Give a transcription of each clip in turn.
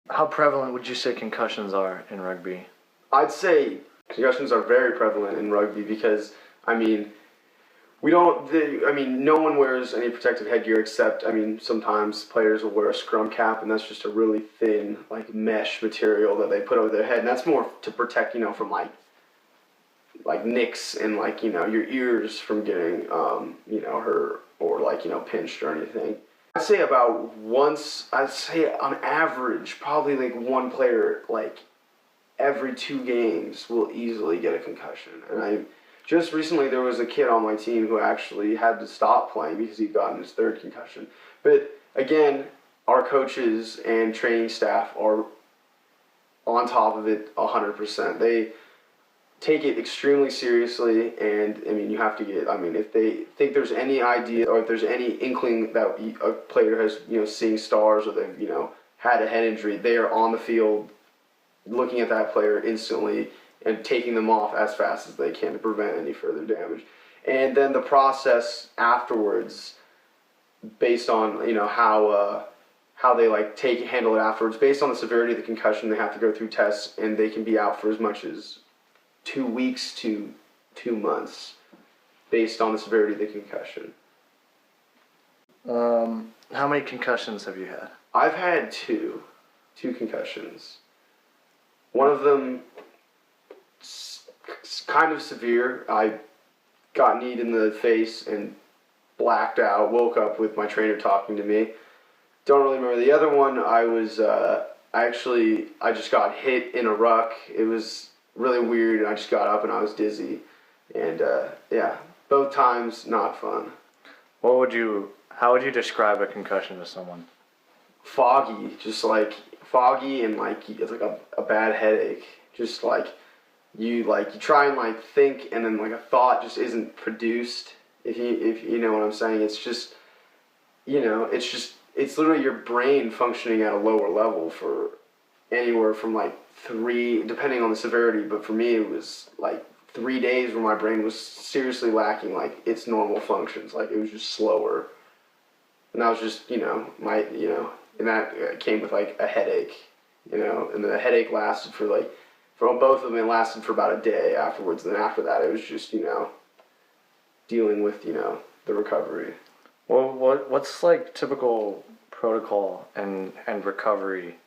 How prevalent would you say concussions are in rugby? I'd say concussions are very prevalent in rugby because, I mean, no one wears any protective headgear except, sometimes players will wear a scrum cap, and that's just a really thin, like, mesh material that they put over their head, and that's more to protect, from, like nicks and, like, your ears from getting, hurt or, like, pinched or anything. I'd say on average, probably, like, one player, like, every 2 games will easily get a concussion. And just recently there was a kid on my team who actually had to stop playing because he'd gotten his 3rd concussion. But again, our coaches and training staff are on top of it 100%. They take it extremely seriously, and you have to get. If they think there's any idea or if there's any inkling that a player has seeing stars or they've had a head injury, they are on the field looking at that player instantly and taking them off as fast as they can to prevent any further damage. And then the process afterwards, based on how they handle it afterwards, based on the severity of the concussion, they have to go through tests, and they can be out for as much as 2 weeks to 2 months, based on the severity of the concussion. How many concussions have you had? I've had two concussions. One of them kind of severe. I got kneed in the face and blacked out, woke up with my trainer talking to me. Don't really remember. The other one, I just got hit in a ruck. It was really weird, and I just got up and I was dizzy. And both times not fun. How would you describe a concussion to someone? Foggy, just like foggy, and like it's like a bad headache. Just like you try and think, and then a thought just isn't produced. If you know what I'm saying, it's just it's literally your brain functioning at a lower level for anywhere from 3, depending on the severity. But for me, it was 3 days where my brain was seriously lacking its normal functions. It was just slower, and that was just and that came with a headache, and the headache lasted for both of them. It lasted for about a day afterwards. And then after that, it was just dealing with the recovery. Well, what's typical protocol and recovery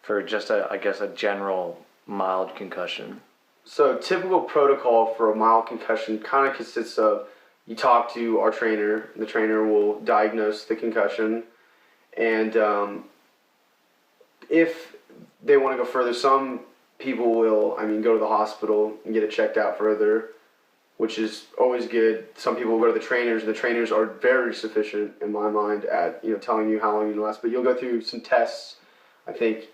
for just a general mild concussion? So typical protocol for a mild concussion kind of consists of you talk to our trainer. The trainer will diagnose the concussion, and if they want to go further, some people will go to the hospital and get it checked out further, which is always good. Some people will go to the trainers. The trainers are very sufficient in my mind at telling you how long you last. But you'll go through some tests. I think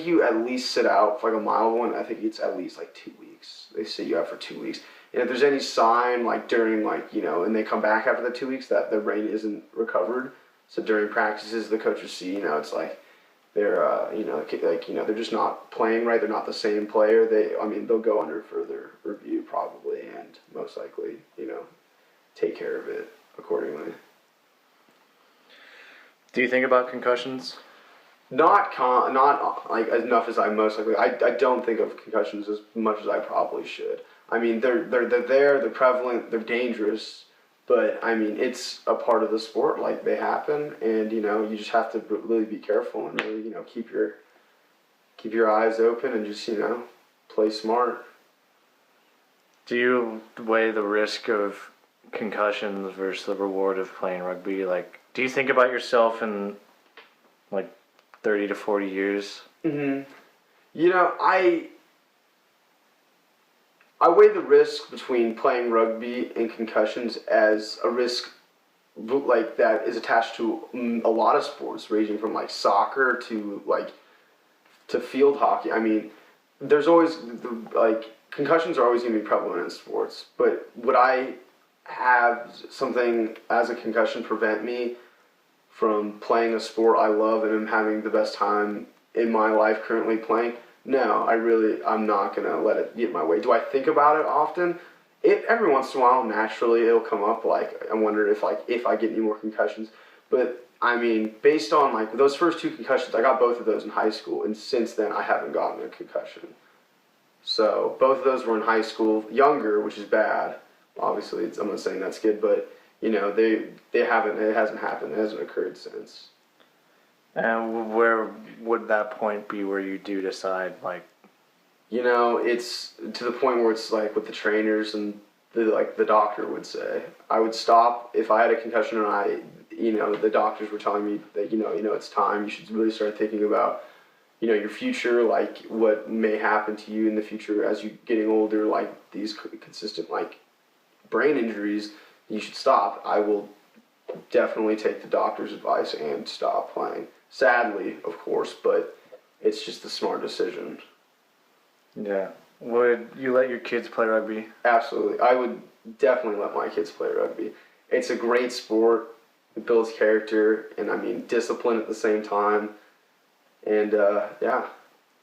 you at least sit out for a mild one. I think it's at least 2 weeks. They sit you out for 2 weeks. And if there's any sign during and they come back after the 2 weeks that their brain isn't recovered, so during practices the coaches see it's they're they're just not playing right. They're not the same player. They'll go under further review probably, and most likely take care of it accordingly. Do you think about concussions? Not enough as I most likely. I don't think of concussions as much as I probably should. They're there. They're prevalent. They're dangerous. But it's a part of the sport. They happen, and you just have to really be careful and really keep your eyes open and just play smart. Do you weigh the risk of concussions versus the reward of playing rugby? Do you think about yourself in 30 to 40 years? Mm-hmm. I weigh the risk between playing rugby and concussions as a risk that is attached to a lot of sports, ranging from soccer to field hockey. There's always concussions are always going to be prevalent in sports. But would I have something as a concussion prevent me from playing a sport I love and am having the best time in my life currently playing? No, I'm not going to let it get in my way. Do I think about it often? every once in a while, naturally, it'll come up. Like, I wonder if I get any more concussions. But I mean, based on like those first two concussions, I got both of those in high school, and since then I haven't gotten a concussion. So both of those were in high school, younger, which is bad. Obviously, I'm not saying that's good, but you know, they haven't. It hasn't happened. It hasn't occurred since. And where would that point be where you do decide, like, You know, it's to the point where it's like with the trainers and the doctor would say, I would stop if I had a concussion and the doctors were telling me that, it's time. You should really start thinking about, your future, like what may happen to you in the future as you're getting older, like these consistent, like brain injuries. You should stop. I will definitely take the doctor's advice and stop playing. Sadly, of course, but it's just the smart decision. yeah. Would you let your kids play rugby? Absolutely. I would definitely let my kids play rugby. It's a great sport. It builds character and, discipline at the same time. And, yeah.